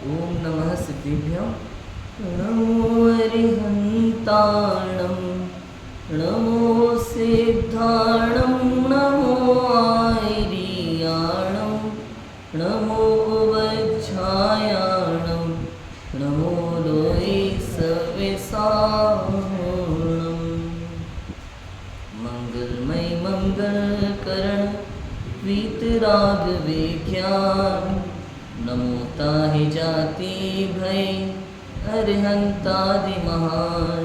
ओम नमः सिद्धिभ्यं नमो अरिहन्ताणं नमो सिद्धाणं नमो आयर्याणं नमो वज्झायाणं नमो लोये सविसारणं मंगलमय मंगलकरण वीतराग विज्ञान नमो ताहि जाति भय अरिहंतादि महान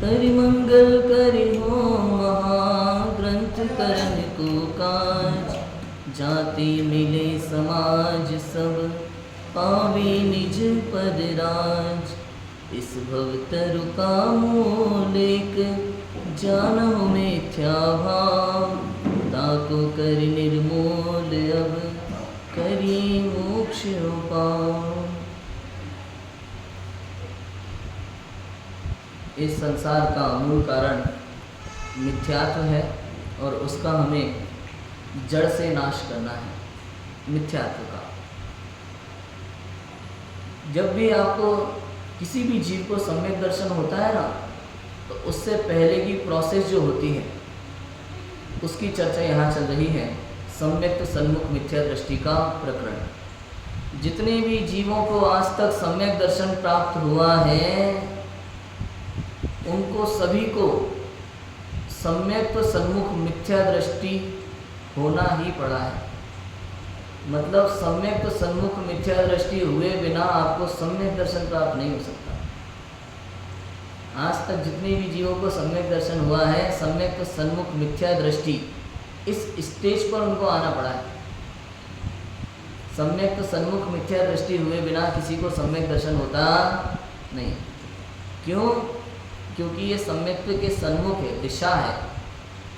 करि मंगल करि हो महाग्रंथ करन को काज जाति मिले समाज सब पावे निज पद राज इस भव तरु का मूलेक जानहु मिथ्या भाव ताको कर निर्मूल अब करी मोक्ष पाओ। इस संसार का मूल कारण मिथ्यात्व है और उसका हमें जड़ से नाश करना है। मिथ्यात्व का जब भी आपको किसी भी जीव को सम्यक दर्शन होता है ना, तो उससे पहले की प्रोसेस जो होती है उसकी चर्चा यहाँ चल रही है। सम्यक सन्मुख मिथ्या दृष्टि का प्रकरण। जितने भी जीवों को आज तक सम्यक दर्शन प्राप्त हुआ है उनको सभी को सम्यक सन्मुख मिथ्या दृष्टि होना ही पड़ा है। मतलब सम्यक सन्मुख मिथ्या दृष्टि हुए बिना आपको सम्यक दर्शन प्राप्त नहीं हो सकता। आज तक जितने भी जीवों को सम्यक दर्शन हुआ है, सम्यक सन्मुख मिथ्या दृष्टि इस स्टेज पर उनको आना पड़ा है। सम्यक सन्मुख मिथ्या दृष्टि हुए बिना किसी को सम्यक दर्शन होता नहीं। क्यों? क्योंकि ये सम्यक के सन्मुख है, दिशा है।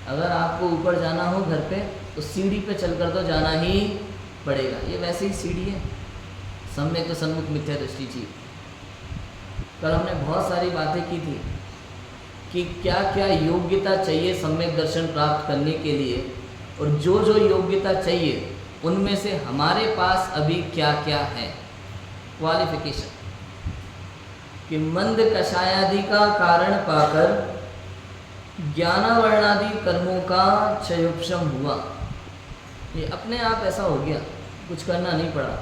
अगर आपको ऊपर जाना हो घर पे तो सीढ़ी पे चलकर तो जाना ही पड़ेगा। ये वैसे ही सीढ़ी है, सम्यक सन्मुख मिथ्या दृष्टि जीव। कल हमने बहुत सारी बातें की थी कि क्या क्या योग्यता चाहिए सम्यक दर्शन प्राप्त करने के लिए, और जो जो योग्यता चाहिए उनमें से हमारे पास अभी क्या क्या है क्वालिफिकेशन। कि मंद कषायादि का कारण पाकर ज्ञानावर्णादि कर्मों का क्षयोपशम हुआ। ये अपने आप ऐसा हो गया, कुछ करना नहीं पड़ा।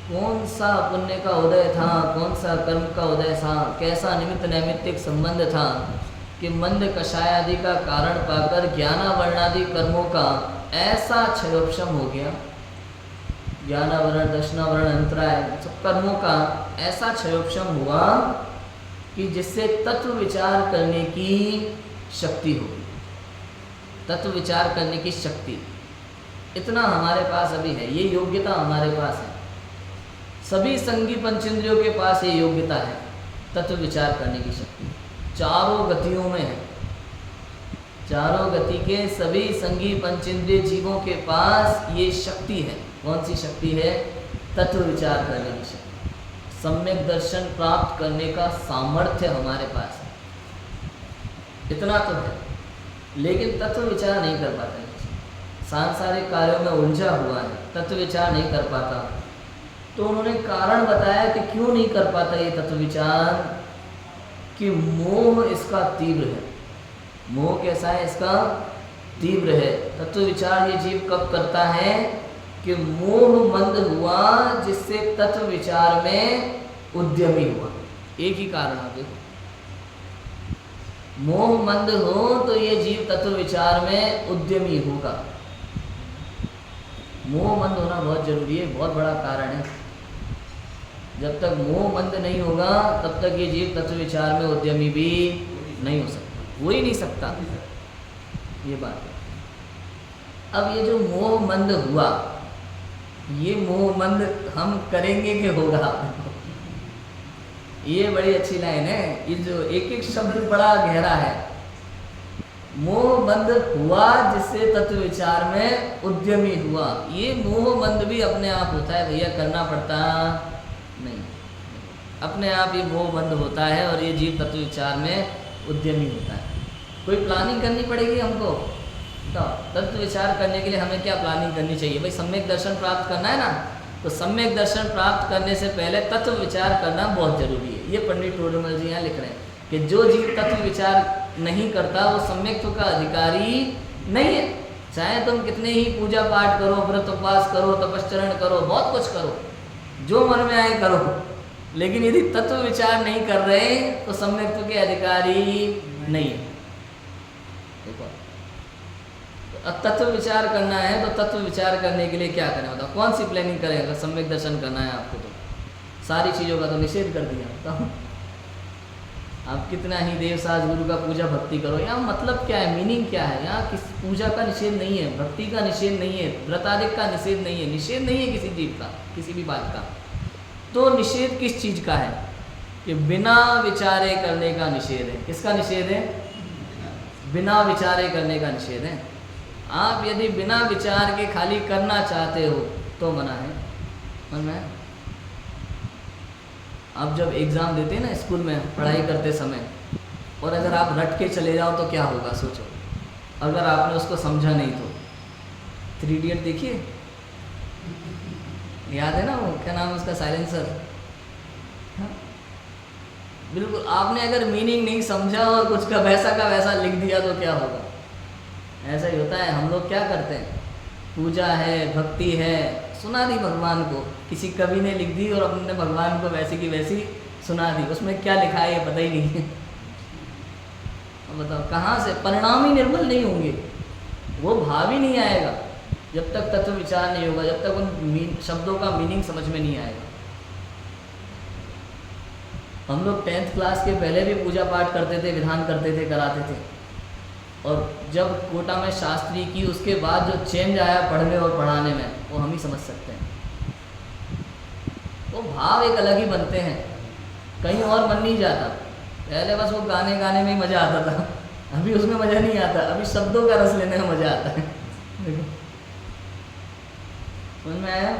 कौन सा पुण्य का उदय था, कौन सा कर्म का उदय था, कैसा निमित्त नैमित्तिक संबंध था कि मंद कषायादि का कारण पाकर ज्ञानावर्णादि कर्मों का ऐसा क्षयोपशम हो गया। ज्ञानावरण, दर्शनावरण, अंतराय सब कर्मों का ऐसा क्षयोपशम हुआ कि जिससे तत्व विचार करने की शक्ति हो। तत्व विचार करने की शक्ति इतना हमारे पास अभी है, ये योग्यता हमारे पास है। सभी संगी पंचेंद्रियों के पास ये योग्यता है, तत्व विचार करने की शक्ति चारों गतियों में है। चारों गति के सभी संगी पंचेंद्रिय जीवों के पास ये शक्ति है। कौन सी शक्ति है? तत्व विचार करने की शक्ति। सम्यक दर्शन प्राप्त करने का सामर्थ्य हमारे पास है, इतना तो है। लेकिन तत्व विचार नहीं कर पाता है, सांसारिक कार्यों में उलझा हुआ है, तत्व विचार नहीं कर पाता। तो उन्होंने कारण बताया कि क्यों नहीं कर पाता ये तत्व विचार, कि मोह इसका तीव्र है। मोह कैसा है? इसका तीव्र है। तत्व विचार ये जीव कब करता है? कि मोह मंद हुआ, जिससे तत्व विचार में उद्यमी हुआ। एक ही कारण आप देखो, मोह मंद हो तो ये जीव तत्व विचार में उद्यमी होगा। मोह मंद होना बहुत जरूरी है, बहुत बड़ा कारण है। जब तक मोह मंद नहीं होगा तब तक ये जीव तत्व विचार में उद्यमी भी नहीं हो सकता, हो ही नहीं सकता। ये बात है। अब ये जो मोह मंद हुआ, ये मोह मंद हम करेंगे कि होगा? ये बड़ी अच्छी लाइन है। ये जो एक एक शब्द बड़ा गहरा है। मोह मंद हुआ जिससे तत्व विचार में उद्यमी हुआ। ये मोह मंद भी अपने आप होता है भैया, करना पड़ता नहीं, अपने आप ये मोह मंद होता है और ये जीव तत्व विचार में उद्यमी होता है। कोई प्लानिंग करनी पड़ेगी हमको। तो तत्व विचार करने के लिए हमें क्या प्लानिंग करनी चाहिए? भाई सम्यक दर्शन प्राप्त करना है ना, तो सम्यक दर्शन प्राप्त करने से पहले तत्व विचार करना बहुत जरूरी है। ये पंडित टोडरमल जी यहाँ लिख रहे हैं कि जो जीव तत्व विचार नहीं करता वो सम्यक्त्व का अधिकारी नहीं है। चाहे तुम कितने ही पूजा पाठ करो, व्रत उपवास करो, तपश्चरण करो, बहुत कुछ करो, जो मन में आए करो, लेकिन यदि तत्व विचार नहीं कर रहे तो सम्यक्त्व के अधिकारी नहीं है। देखो, अब तत्व विचार करना है तो तत्व विचार करने के लिए क्या करना होता है? कौन सी प्लानिंग करें? अगर सम्यक दर्शन करना है आपको तो सारी चीज़ों का तो निषेध कर दिया। तो आप कितना ही देव साज गुरु का पूजा भक्ति करो, यहाँ मतलब क्या है, मीनिंग क्या है? यहाँ किस पूजा का निषेध नहीं है, भक्ति का निषेध नहीं है, व्रतादिक का निषेध नहीं है, निषेध नहीं है किसी जीव का, किसी भी बात का। तो निषेध किस चीज़ का है? कि बिना विचारे करने का निषेध है। किसका निषेध है? बिना विचारे करने का निषेध है। आप यदि बिना विचार के खाली करना चाहते हो तो मना है, मन में। आप जब एग्ज़ाम देते हैं ना स्कूल में पढ़ाई करते समय, और अगर आप रट के चले जाओ तो क्या होगा सोचो, अगर आपने उसको समझा नहीं तो। 3 इडियट देखिए, याद है ना वो, क्या नाम है उसका, साइलेंसर। हाँ? बिल्कुल, आपने अगर मीनिंग नहीं समझा और कुछ का वैसा लिख दिया तो क्या होगा? ऐसा ही होता है। हम लोग क्या करते हैं, पूजा है, भक्ति है, सुना दी भगवान को, किसी कवि ने लिख दी और अपने भगवान को वैसी की वैसी सुना दी, उसमें क्या लिखा है ये पता ही नहीं है। अब बताओ कहाँ से? परिणाम ही निर्मल नहीं होंगे, वो भाव ही नहीं आएगा जब तक तत्व विचार नहीं होगा, जब तक उन शब्दों का मीनिंग समझ में नहीं आएगा। हम लोग 10th क्लास के पहले भी पूजा पाठ करते थे, विधान करते थे, कराते थे, और जब कोटा में शास्त्री की उसके बाद जो चेंज आया पढ़ने और पढ़ाने में, वो हम ही समझ सकते हैं। वो भाव एक अलग ही बनते हैं, कहीं और मन नहीं जाता। पहले बस वो गाने में ही मज़ा आता था, अभी उसमें मज़ा नहीं आता, अभी शब्दों का रस लेने में मज़ा आता है। देखो समझ में आया?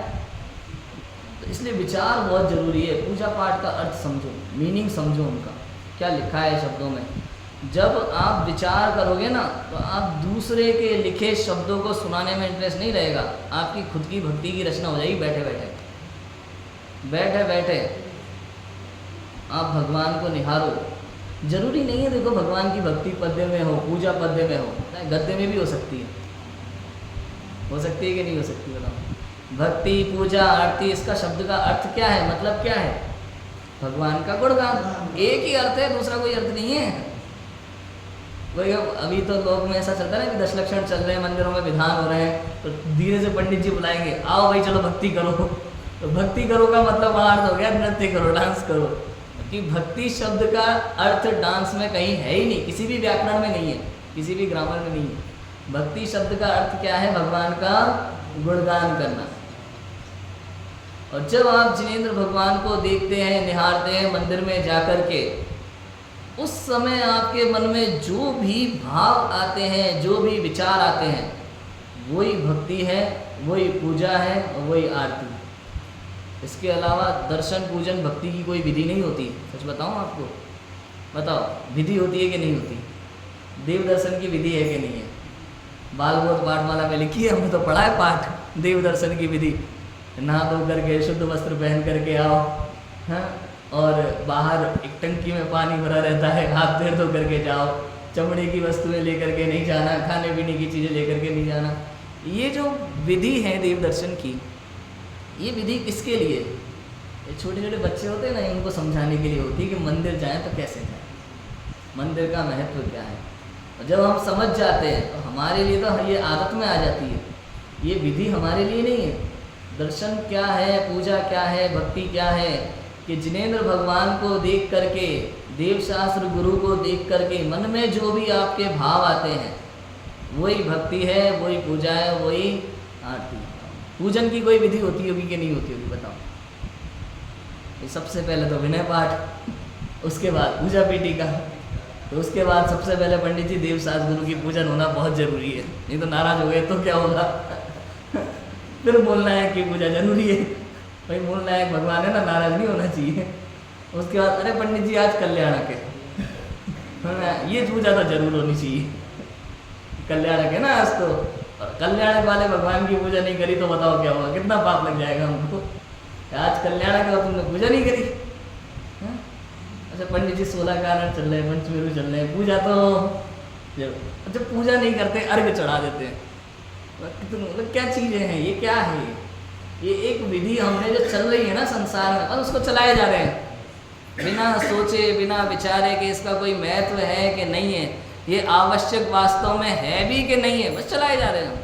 तो इसलिए विचार बहुत ज़रूरी है। पूजा पाठ का अर्थ समझो, मीनिंग समझो, उनका क्या लिखा है शब्दों में। जब आप विचार करोगे ना तो आप दूसरे के लिखे शब्दों को सुनाने में इंटरेस्ट नहीं रहेगा, आपकी खुद की भक्ति की रचना हो जाएगी। बैठे बैठे आप भगवान को निहारो। जरूरी नहीं है देखो भगवान की भक्ति पद्य में हो, पूजा पद्य में हो, गद्य में भी हो सकती है कि नहीं हो सकती? बताओ। भक्ति, पूजा, आरती, इसका शब्द का अर्थ क्या है, मतलब क्या है? भगवान का गुणगान। एक ही अर्थ है, दूसरा कोई अर्थ नहीं है। वही अभी तो लोग में ऐसा चलता है ना कि 10 लक्षण चल रहे हैं, मंदिरों में विधान हो रहे हैं, तो धीरे से पंडित जी बुलाएंगे, आओ भाई चलो भक्ति करो। तो भक्ति करो का मतलब वहाँ अर्थ हो गया नृत्य करो, डांस करो। कि भक्ति शब्द का अर्थ डांस में कहीं है ही नहीं, किसी भी व्याकरण में नहीं है, किसी भी ग्रामर में नहीं है। भक्ति शब्द का अर्थ क्या है? भगवान का गुणगान करना। और जब आप जिनेंद्र भगवान को देखते हैं, निहारते हैं मंदिर में जाकर के, उस समय आपके मन में जो भी भाव आते हैं, जो भी विचार आते हैं, वही भक्ति है, वही पूजा है और वही आरती। इसके अलावा दर्शन, पूजन, भक्ति की कोई विधि नहीं होती। सच बताऊं आपको, बताओ विधि होती है कि नहीं होती? देव दर्शन की विधि है कि नहीं है? बाल बोध पाठमाला में लिखी है, हमने तो पढ़ा है पाठ, देव दर्शन की विधि। नहा धो करके शुद्ध वस्त्र पहन करके आओ, हाँ, और बाहर एक टंकी में पानी भरा रहता है, हाथ पैर धो करके जाओ, चमड़े की वस्तुएं लेकर के नहीं जाना, खाने पीने की चीज़ें लेकर के नहीं जाना। ये जो विधि है देव दर्शन की, ये विधि किसके लिए? ये छोटे छोटे बच्चे होते हैं ना, उनको समझाने के लिए होती है कि मंदिर जाएं तो कैसे जाएं, मंदिर का महत्व क्या है। और जब हम समझ जाते हैं तो हमारे लिए तो ये आदत में आ जाती है, ये विधि हमारे लिए नहीं है। दर्शन क्या है, पूजा क्या है, भक्ति क्या है? कि जिनेंद्र भगवान को देख करके, देव शास्त्र गुरु को देख करके मन में जो भी आपके भाव आते हैं, वही भक्ति है, वही पूजा है, वही आरती। पूजन की कोई विधि होती होगी कि नहीं होती होगी? बताओ। ये सबसे पहले तो विनय पाठ, उसके बाद पूजा पीठी का, तो उसके बाद सबसे पहले पंडित जी देव शास्त्र गुरु की पूजन होना बहुत ज़रूरी है। नहीं तो नाराज हो गए तो क्या होगा? फिर बोलना है कि पूजा जरूरी है। भाई बोलना है भगवान है ना, नाराज नहीं होना चाहिए। उसके बाद अरे पंडित जी आज कल्याण के, ये पूजा तो जरूर होनी चाहिए, कल्याण के ना आज तो। और कल्याणक वाले भगवान की पूजा नहीं करी तो बताओ क्या होगा, कितना पाप लग जाएगा हमको। आज कल्याणक और तुमने पूजा नहीं करी। हाँ? अच्छा पंडित जी 16 कारण चल रहे हैं, पंचमेरु चल रहे हैं, पूजा तो अच्छा पूजा नहीं करते, अर्घ चढ़ा देते हैं। मतलब क्या चीज़ें हैं ये, क्या है ये एक विधि हमने जो चल रही है ना संसार में, और उसको चलाए जा रहे हैं बिना सोचे बिना विचारे कि इसका कोई महत्व है कि नहीं है, ये आवश्यक वास्तव में है भी कि नहीं है, बस चलाए जा रहे हैं।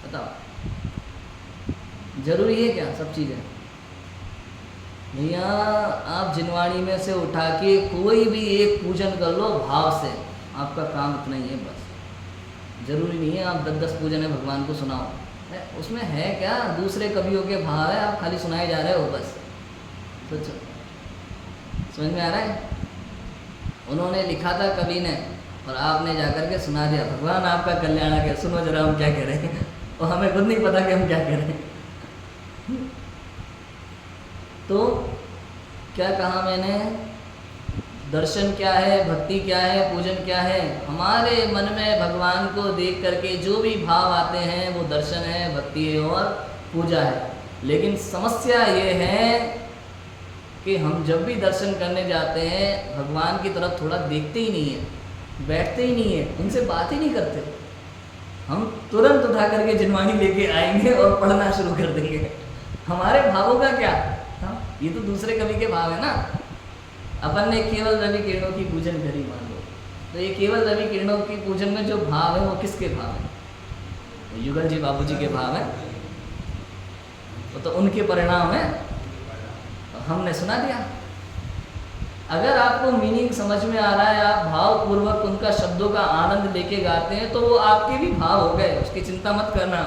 बताओ जरूरी है क्या सब चीज़ें? भैया आप जिनवाणी में से उठा के कोई भी एक पूजन कर लो भाव से, आपका काम इतना ही है बस। जरूरी नहीं है आप 10-10 पूजन है भगवान को सुनाओ, उसमें है क्या, दूसरे कवियों के भाव है, आप खाली सुनाए जा रहे हो बस। सोचो, समझ में आ रहा है? उन्होंने लिखा था कवि ने और आपने जाकर के सुना दिया, भगवान आपका कल्याणक है, सुनो जरा हम क्या कह रहे हैं, और हमें खुद नहीं पता कि हम क्या कह रहे हैं। तो क्या कहा मैंने, दर्शन क्या है, भक्ति क्या है, पूजन क्या है? हमारे मन में भगवान को देख करके जो भी भाव आते हैं वो दर्शन है, भक्ति है और पूजा है। लेकिन समस्या ये है कि हम जब भी दर्शन करने जाते हैं भगवान की तरफ थोड़ा देखते ही नहीं है, बैठते ही नहीं है, उनसे बात ही नहीं करते। हम तुरंत उठा करके जिनवाणी लेके आएंगे और पढ़ना शुरू कर देंगे। हमारे भावों का क्या? हाँ, ये तो दूसरे कवि के भाव है ना। अपन ने केवल रवि किरणों की पूजन करी मान लो, तो ये केवल रवि किरणों की पूजन में जो भाव है वो किसके भाव है? तो युगल जी बाबूजी के भाव है, तो उनके परिणाम है, तो हमने सुना दिया। अगर आपको मीनिंग समझ में आ रहा है, आप भाव पूर्वक उनका शब्दों का आनंद लेके गाते हैं, तो वो आपके भी भाव हो गए, उसकी चिंता मत करना।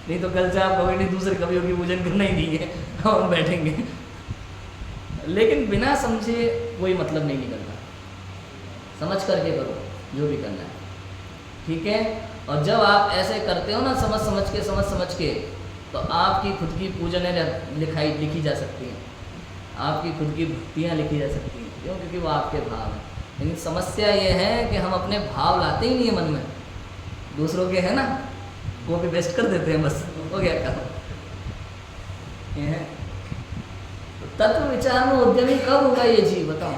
नहीं तो कल से आप कभी नहीं दूसरे कवियों की पूजन करना ही नहीं है, हम बैठेंगे। लेकिन बिना समझे कोई मतलब नहीं निकलता, समझ करके करो जो भी करना है, ठीक है? और जब आप ऐसे करते हो ना समझ समझ के, तो आपकी खुद की पूजनें लिखी जा सकती हैं, आपकी खुद की भक्तियाँ लिखी जा सकती हैं, क्यों? क्योंकि वो आपके भाव हैं। लेकिन समस्या ये है कि हम अपने भाव लाते ही नहीं है मन में, दूसरों के है ना, वो भी बेस्ट कर देते हैं, बस हो गया काम। ये है तत्व विचार में उद्यमी कब होगा ये जीव, बताओ?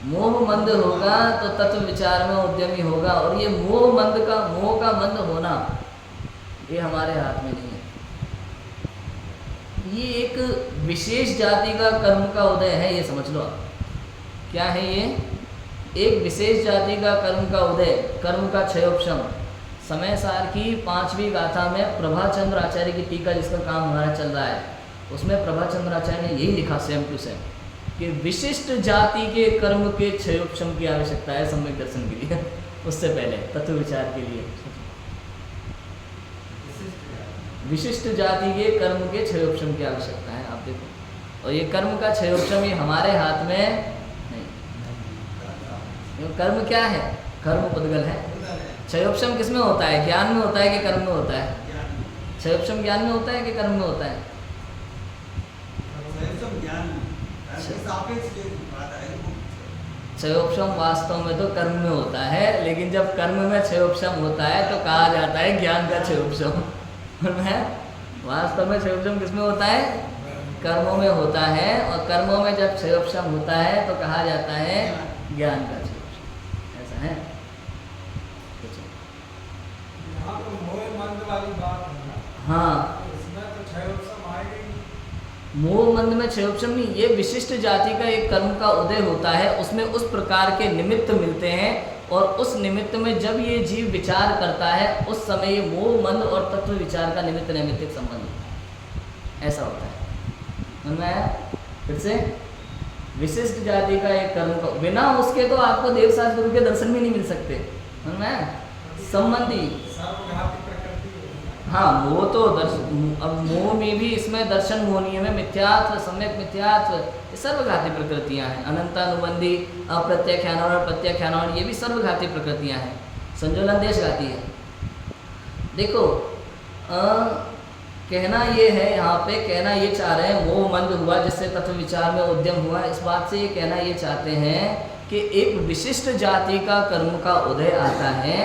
मोह मंद होगा तो तत्व विचार में उद्यमी होगा, और ये मोह का मंद होना ये हमारे हाथ में नहीं है। ये एक विशेष जाति का कर्म का उदय है, ये समझ लो आप। क्या है ये? एक विशेष जाति का कर्म का उदय, कर्म का क्षयोपशम। समय सार की 5वीं गाथा में प्रभाचंद्र आचार्य की टीका, जिसका काम हमारा चल रहा है, उसमें प्रभाचंद्र आचार्य ने यही लिखा सेम टू सेम कि विशिष्ट जाति के कर्म के क्षयोपशम की आवश्यकता है सम्यक दर्शन के लिए, उससे पहले तत्व विचार के लिए। विशिष्ट जाति के कर्म के क्षयोपशम की आवश्यकता है, आप देखो। और ये कर्म का क्षयोपशम ये हमारे हाथ में नहीं। कर्म क्या है? कर्म पुद्गल है। क्षयोपशम किस में होता है? ज्ञान में होता है कि कर्म में होता है? क्षयोपशम ज्ञान में होता है कि कर्म में होता है? क्षयोपशम वास्तव में तो कर्म में होता है, लेकिन जब कर्म में क्षयोपशम होता है तो कहा जाता है ज्ञान का क्षयोपशम। वास्तव में क्षयोपशम किसमें होता है? कर्मों में होता है, और कर्मों में जब क्षयोपशम होता है तो कहा जाता है ज्ञान का क्षयोपशम। ऐसा है। हाँ, मोह मंद में क्षयोपशम नहीं, ये विशिष्ट जाति का एक कर्म का उदय होता है, उसमें उस प्रकार के निमित्त मिलते हैं, और उस निमित्त में जब ये जीव विचार करता है उस समय ये मोह मंद और तत्व विचार का निमित्त नैमित्तिक संबंध होता है। ऐसा होता है। समझ में आया? फिर से विशिष्ट जाति का एक कर्म का, बिना उसके तो आपको देवसाज गुरु के दर्शन भी नहीं मिल सकते। समझ में आया? संबंधी, हाँ, मोह तो अब मोह में भी इसमें दर्शन मोहनीय में मिथ्यात्व, सम्यक मिथ्यात्व, ये सर्वघाती प्रकृतियाँ हैं। अनंतानुबंधी, अप्रत्याख्यान और प्रत्याख्यान, ये भी सर्वघाती प्रकृतियाँ हैं। संजोलन देशघाती है। देखो कहना ये है, यहाँ पे कहना ये चाह रहे हैं मोह मंद हुआ जिससे तत्व विचार में उद्यम हुआ, इस बात से ये कहना ये चाहते हैं कि एक विशिष्ट जाति का कर्म का उदय आता है,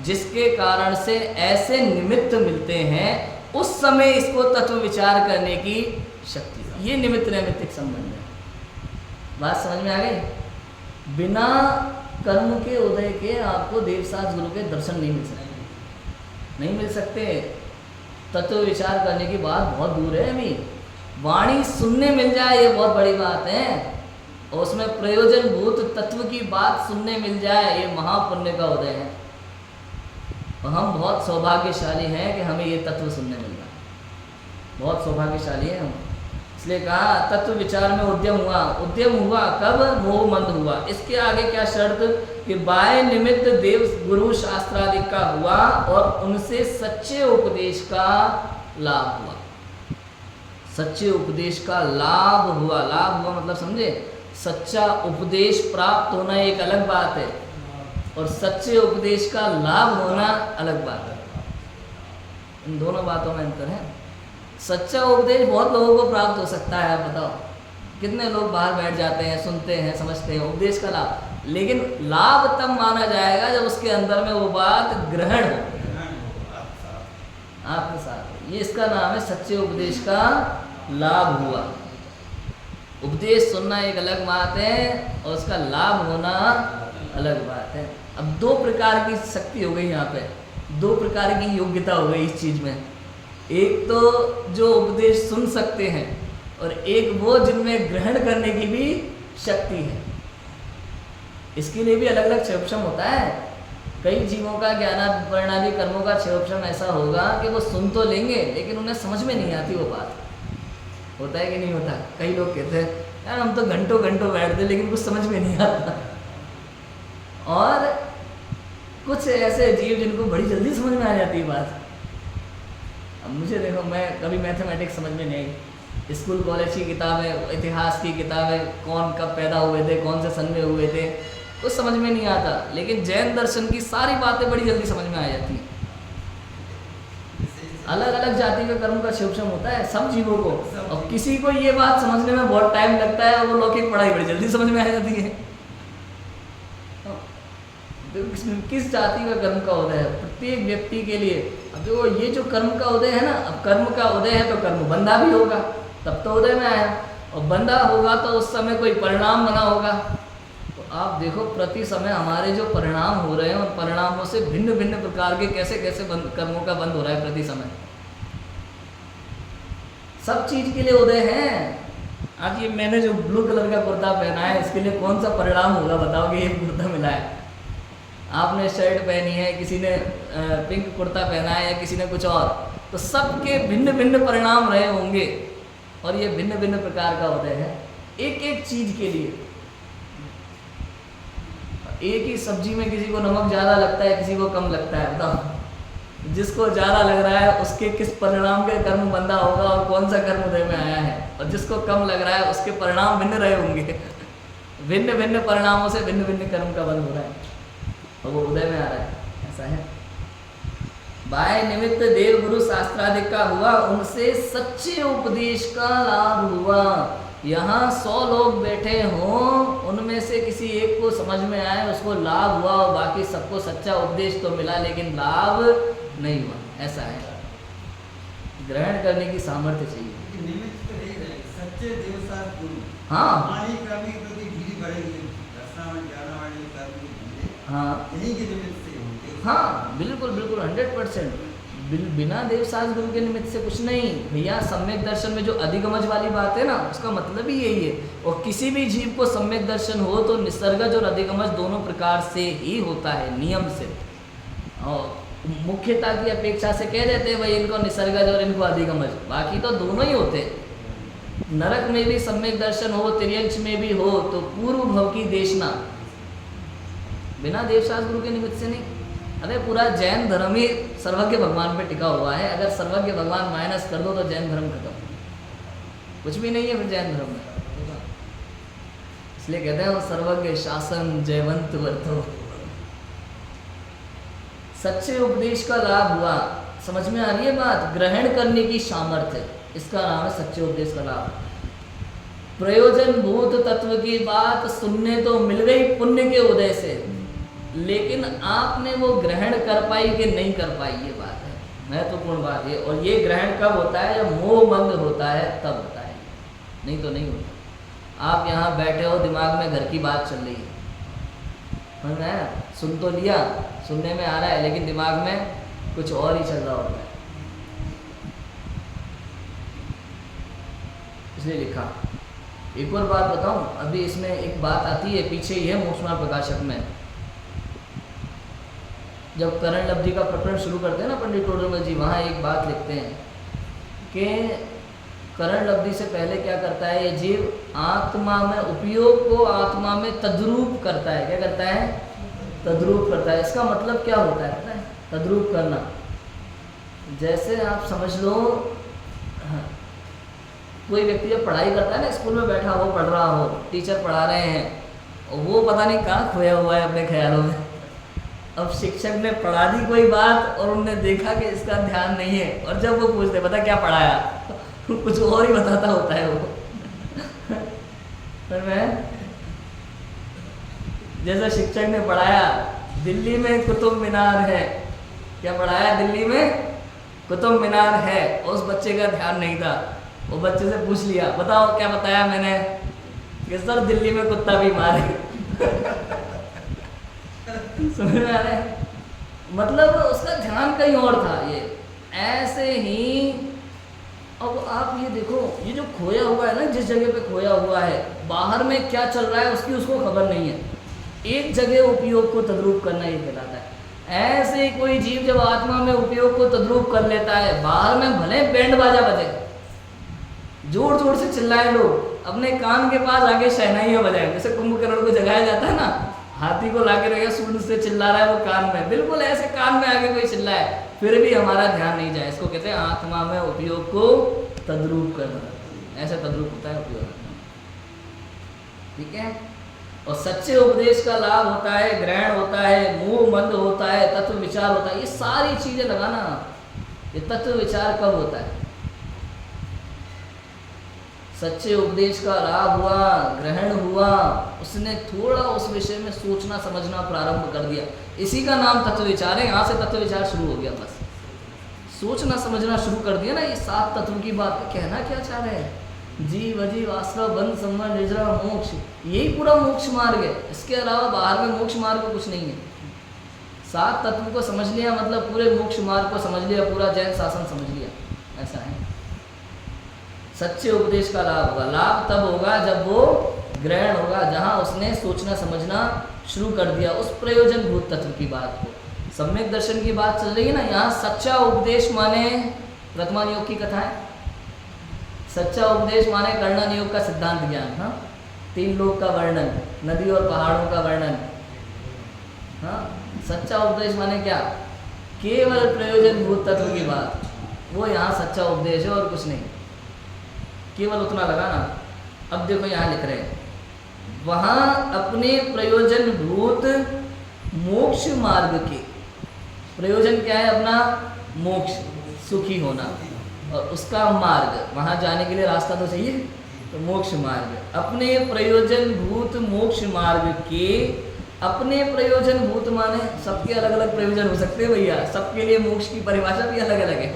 जिसके कारण से ऐसे निमित्त मिलते हैं, उस समय इसको तत्व विचार करने की शक्ति। ये निमित्त नैमित्तिक संबंध है। बात समझ में आ गई? बिना कर्म के उदय के आपको देवसाज गुरु के दर्शन नहीं मिल सकते, नहीं मिल सकते। तत्व विचार करने की बात बहुत दूर है। अभी वाणी सुनने मिल जाए ये बहुत बड़ी बात है, और उसमें प्रयोजन भूत तत्व की बात सुनने मिल जाए ये महापुण्य का उदय है। और हम बहुत सौभाग्यशाली हैं कि हमें ये तत्व सुनने मिल रहा है, बहुत सौभाग्यशाली हैं हम। इसलिए कहा तत्व विचार में उद्यम हुआ। उद्यम हुआ कब? मोह मंद हुआ। इसके आगे क्या शर्त कि बाह्य निमित्त देव गुरु शास्त्रादि का हुआ और उनसे सच्चे उपदेश का लाभ हुआ। सच्चे उपदेश का लाभ हुआ। लाभ हुआ मतलब समझे? सच्चा उपदेश प्राप्त होना एक अलग बात है और सच्चे उपदेश का लाभ होना अलग बात है। इन दोनों बातों में अंतर है। सच्चा उपदेश बहुत लोगों को प्राप्त हो सकता है। आप बताओ कितने लोग बाहर बैठ जाते हैं, सुनते हैं, समझते हैं उपदेश का लाभ, लेकिन लाभ तब माना जाएगा जब उसके अंदर में वो बात ग्रहण हो आपके साथ। ये इसका नाम है सच्चे उपदेश का लाभ हुआ। उपदेश सुनना एक अलग बात है और उसका लाभ होना अलग बात है। अब दो प्रकार की शक्ति हो गई यहाँ पे, दो प्रकार की योग्यता हो गई इस चीज में। एक तो जो उपदेश सुन सकते हैं और एक वो जिनमें ग्रहण करने की भी शक्ति है। इसके लिए भी अलग अलग क्षयोपशम होता है। कई जीवों का ज्ञानादि वर्णादि कर्मों का क्षयोपशम ऐसा होगा कि वो सुन तो लेंगे लेकिन उन्हें समझ में नहीं आती वो बात। होता है कि नहीं होता? कई लोग कहते हैं यार हम तो घंटों घंटों बैठते लेकिन कुछ समझ में नहीं आता। और कुछ ऐसे जीव जिनको बड़ी जल्दी समझ में आ जाती है बात। अब मुझे देखो, मैं कभी मैथमेटिक्स समझ में नहीं आई। स्कूल कॉलेज की किताबें, इतिहास की किताबें, कौन कब पैदा हुए थे, कौन से सन में हुए थे, कुछ समझ में नहीं आता। लेकिन जैन दर्शन की सारी बातें बड़ी जल्दी समझ में आ जाती हैं। अलग अलग जाति का कर्म का क्षयोपशम होता है सब जीवों को, और किसी को ये बात समझने में बहुत टाइम लगता है और वो लौकिक पढ़ाई बड़ी जल्दी समझ में आ जाती है। किस जाति का कर्म का उदय है प्रत्येक व्यक्ति के लिए। अब देखो ये जो कर्म का उदय है ना, अब कर्म का उदय है तो कर्म बंधा भी होगा, तब तो उदय में आया, और बंधा होगा तो उस समय कोई परिणाम बना होगा। तो आप देखो प्रति समय हमारे जो परिणाम हो रहे हैं उन परिणामों से भिन्न भिन्न प्रकार के कैसे कैसे कर्मों का बंध हो रहा है प्रति समय। सब चीज के लिए उदय है। आज ये मैंने जो ब्लू कलर का कुर्ता पहना है इसके लिए कौन सा परिणाम होगा बताओ कि ये कुर्ता मिला है। आपने शर्ट पहनी है, किसी ने पिंक कुर्ता पहना है या किसी ने कुछ और, तो सबके भिन्न भिन्न परिणाम रहे होंगे और ये भिन्न भिन्न प्रकार का उदय है एक एक चीज के लिए। एक ही सब्जी में किसी को नमक ज़्यादा लगता है, किसी को कम लगता है। बताओ जिसको ज़्यादा लग रहा है उसके किस परिणाम के कर्म बंधा होगा और कौन सा कर्म उदय में आया है, और जिसको कम लग रहा है उसके परिणाम भिन्न रहे होंगे। भिन्न भिन्न परिणामों से भिन्न भिन्न कर्म का बंध हो रहा है और वो उदय में आ रहा है। ऐसा है। बाह्य निमित्त देव गुरु शास्त्रादि का हुआ, उनसे सच्चे उपदेश का लाभ हुआ। यहाँ 100 लोग बैठे हों, उनमें से किसी एक को समझ में आए उसको लाभ हुआ और बाकी सबको सच्चा उपदेश तो मिला लेकिन लाभ नहीं हुआ। ऐसा है। ग्रहण करने की सामर्थ्य चाहिए। निमित्त तो यही रहे, सच्चे देवसात गुरु। हाँ हमारी कर्म की प्रति धीरे बढ़ेगी, हाँ यही के निमित्त से होंगे। हाँ बिल्कुल बिल्कुल 100%। बिना देवसाज गुरु के निमित्त से कुछ नहीं भैया। सम्यक दर्शन में जो अधिगमज वाली बात है ना, उसका मतलब ही यही है। और किसी भी जीव को सम्यक दर्शन हो तो निसर्गज और अधिगमज दोनों प्रकार से ही होता है, नियम से। और मुख्यता की अपेक्षा से कह देते हैं भाई इनको निसर्गज और इनको अधिगमज, बाकी तो दोनों ही होते हैं। नरक में भी सम्यक दर्शन हो, तिर्यंश में भी हो, तो पूर्व भव की देशना बिना देवसाज गुरु के निमित्त से नहीं। अरे पूरा जैन धर्म ही सर्वज्ञ भगवान पे टिका हुआ है। अगर सर्वज्ञ भगवान माइनस कर दो तो जैन धर्म खत्म, कुछ भी नहीं है फिर जैन धर्म में। इसलिए कहते हैं वो सर्वज्ञ शासन जयवंत वर्तो। सच्चे उपदेश का लाभ हुआ। समझ में आ रही है बात? ग्रहण करने की सामर्थ्य, इसका नाम है सच्चे उपदेश का लाभ। प्रयोजन भूत तत्व की बात सुनने तो मिल गई पुण्य के उदय से, लेकिन आपने वो ग्रहण कर पाई कि नहीं कर पाई, ये बात है, महत्वपूर्ण बात है। और ये ग्रहण कब होता है? जब मोह मंद होता है तब होता है, नहीं तो नहीं होता। आप यहाँ बैठे हो, दिमाग में घर की बात चल रही है, समझ में आया? सुन तो लिया, सुनने में आ रहा है, लेकिन दिमाग में कुछ और ही चल रहा होता है, इसलिए लिखा। एक और बात बताऊं, अभी इसमें एक बात आती है, पीछे ही है मोक्ष मार्ग प्रकाशक में, जब करण लब्धि का प्रकरण शुरू करते हैं ना पंडित टोडरमल जी, वहाँ एक बात लिखते हैं कि करण लब्धि से पहले क्या करता है ये जीव? आत्मा में उपयोग को आत्मा में तद्रूप करता है। क्या करता है? तद्रूप करता है। इसका मतलब क्या होता है पता है? तद्रूप करना, जैसे आप समझ लो, कोई व्यक्ति जब पढ़ाई करता है ना, स्कूल में बैठा हो, पढ़ रहा हो, टीचर पढ़ा रहे हैं, और वो पता नहीं कहाँ खोया हुआ है अपने ख्यालों में। अब शिक्षक ने पढ़ा दी कोई बात और उन्होंने देखा कि इसका ध्यान नहीं है, और जब वो पूछते पता क्या पढ़ाया, कुछ और ही बताता होता है वो। पर मैं जैसा शिक्षक ने पढ़ाया दिल्ली में कुतुब मीनार है, क्या पढ़ाया? दिल्ली में कुतुब मीनार है, और उस बच्चे का ध्यान नहीं था। वो बच्चे से पूछ लिया, बताओ क्या बताया मैंने? कि सर दिल्ली में कुत्ता बीमार है। समझ में आ रहा है? मतलब उसका ध्यान कहीं और था। ये ऐसे ही अब आप ये देखो, ये जो खोया हुआ है ना, जिस जगह पे खोया हुआ है, बाहर में क्या चल रहा है उसकी उसको खबर नहीं है। एक जगह उपयोग को तद्रूप करना ये कहलाता है। ऐसे ही कोई जीव जब आत्मा में उपयोग को तद्रूप कर लेता है, बाहर में भले बैंड बाजा बजे, जोर जोर से चिल्लाए लोग, अपने कान के पास आके शहनाइयाँ बजाएं, जैसे कुंभकर्ण को जगाया जाता है ना, हाथी को लाके रखा सूंड से चिल्ला रहा है वो कान में, बिल्कुल ऐसे कान में आके कोई चिल्लाए, फिर भी हमारा ध्यान नहीं जाए। इसको कहते हैं आत्मा में उपयोग को तद्रूप करना। ऐसा तद्रूप होता है उपयोग, ठीक है। और सच्चे उपदेश का लाभ होता है, ग्रहण होता है, मोह मंद होता है, तत्व विचार होता है। ये सारी चीजें लगाना। ये तत्व विचार कब होता है? सच्चे उपदेश का लाभ हुआ, ग्रहण हुआ, उसने थोड़ा उस विषय में सोचना समझना प्रारंभ कर दिया, इसी का नाम तत्व विचार है। यहाँ से तत्व विचार शुरू हो गया, बस सोचना समझना शुरू कर दिया ना। ये 7 तत्व की बात कहना क्या चाह रहे हैं? जीव अजीव आश्रय बंध संबंध निजरा मोक्ष, यही पूरा मोक्ष मार्ग है। इसके अलावा बाहर में मोक्ष मार्ग कुछ नहीं है। 7 तत्व को समझ लिया मतलब पूरे मोक्ष मार्ग को समझ लिया, पूरा जैन शासन समझ लिया, ऐसा है। सच्चे उपदेश का लाभ होगा, लाभ तब होगा जब वो ग्रहण होगा, जहाँ उसने सोचना समझना शुरू कर दिया उस प्रयोजन भूत तत्व की बात को। सम्यक दर्शन की बात चल रही है ना, यहाँ सच्चा उपदेश माने वर्तमान योग की कथा है। सच्चा उपदेश माने कर्णन योग का सिद्धांत ज्ञान, हाँ, 3 लोक का वर्णन, नदी और पहाड़ों का वर्णन, हाँ। सच्चा उपदेश माने क्या? केवल प्रयोजन भूत तत्व की बात, वो यहाँ सच्चा उपदेश है और कुछ नहीं, केवल उतना लगाना। अब देखो यहाँ लिख रहे हैं, वहाँ अपने प्रयोजन भूत मोक्ष मार्ग के, प्रयोजन क्या है अपना? मोक्ष, सुखी होना, और उसका मार्ग, वहाँ जाने के लिए रास्ता तो चाहिए, तो मोक्ष मार्ग। अपने प्रयोजन भूत मोक्ष मार्ग के, अपने प्रयोजन भूत माने सबके अलग अलग प्रयोजन हो सकते हैं भैया, सबके लिए मोक्ष की परिभाषा भी अलग अलग है।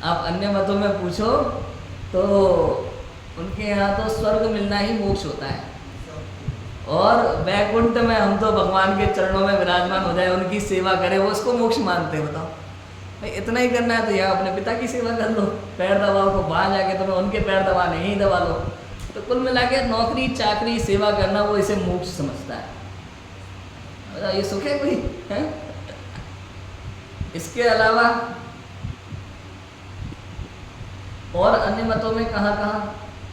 आप अन्य मतों में पूछो तो उनके यहाँ तो स्वर्ग मिलना ही मोक्ष होता है, और वैकुंठ में हम तो भगवान के चरणों में विराजमान हो जाए, उनकी सेवा करें, वो उसको मोक्ष मानते हैं। बताओ भाई, इतना ही करना है तो यहाँ अपने पिता की सेवा कर लो, पैर दबाओ को, वहाँ जाके तुम्हें उनके पैर दबाने ही दबा लो। तो कुल मिला के नौकरी चाकरी सेवा करना वो इसे मोक्ष समझता है। ये सुख है कोई है? इसके अलावा और अन्य मतों में कहाँ कहाँ